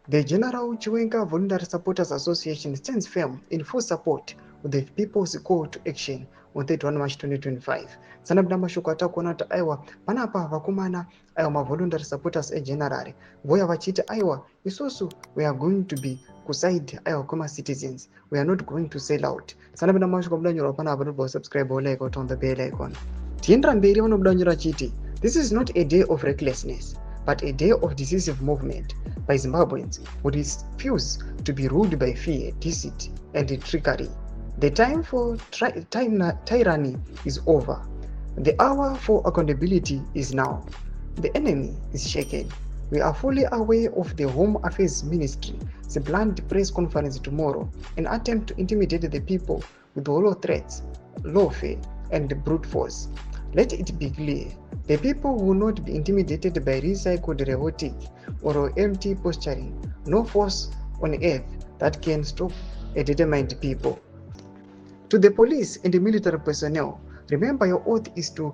The General Chiwenga Voluntary Supporters Association stands firm in full support of the people's call to action on 31 March 2025. Sanabda mashuko atakuona ta aiwa panapa vakumana aiwa ma voluntary supporters general voya vachita aiwa isusu we are going to be kuside aiwa kama citizens, we are not going to sell out. Sanabda mashuko mdanyura pana varubo subscribe or like or on the bell icon. Tiendra mberi vano mdanyura chiti. This is not a day of recklessness, but a day of decisive movement by Zimbabweans who refuse to be ruled by fear, deceit, and trickery. The time for tyranny is over. The hour for accountability is now. The enemy is shaken. We are fully aware of the Home Affairs Ministry's planned press conference tomorrow, an attempt to intimidate the people with hollow threats, lawfare, and brute force. Let it be clear, the people will not be intimidated by recycled rhetoric or empty posturing. No force on earth that can stop a determined people. To the police and the military personnel, remember your oath is to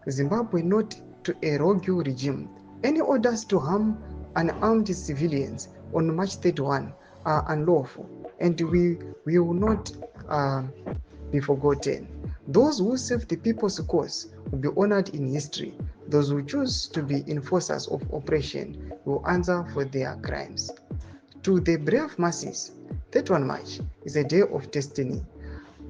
Zimbabwe, not to a rogue regime. Any orders to harm unarmed civilians on March 31 are unlawful, and we will not be forgotten. Those who serve the people's cause will be honored in history. Those who choose to be enforcers of oppression will answer for their crimes. To the brave masses, 31 March is a day of destiny.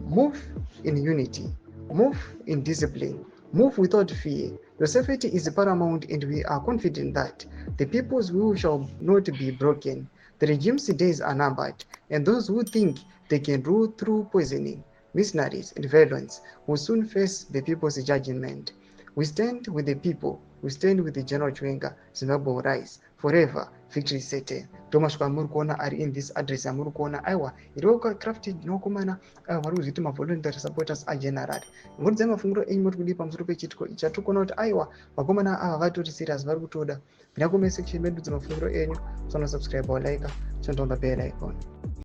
Move in unity, move in discipline, move without fear. Your safety is paramount, and we are confident that the people's will shall not be broken. The regime's days are numbered, and those who think they can rule through poisoning, mercenaries, and violence will soon face the people's judgment. We stand with the people. We stand with the General Chiwenga. Zimbabwe will rise forever. Victory is certain. Thomas Kwamuru kuona ari in this address amuru kuona aiwa iroka crafted no kumana varu zvituma voluntary supporters a general. Ngori dzema funguro enyu muri kudipa pamusoro pechitiko ichi atikona kuti aiwa vakomana ava vatori serious vari kutoda. Bvira comment section medu dzemafunguro enyu. Subscribe or like, turn on the bell icon.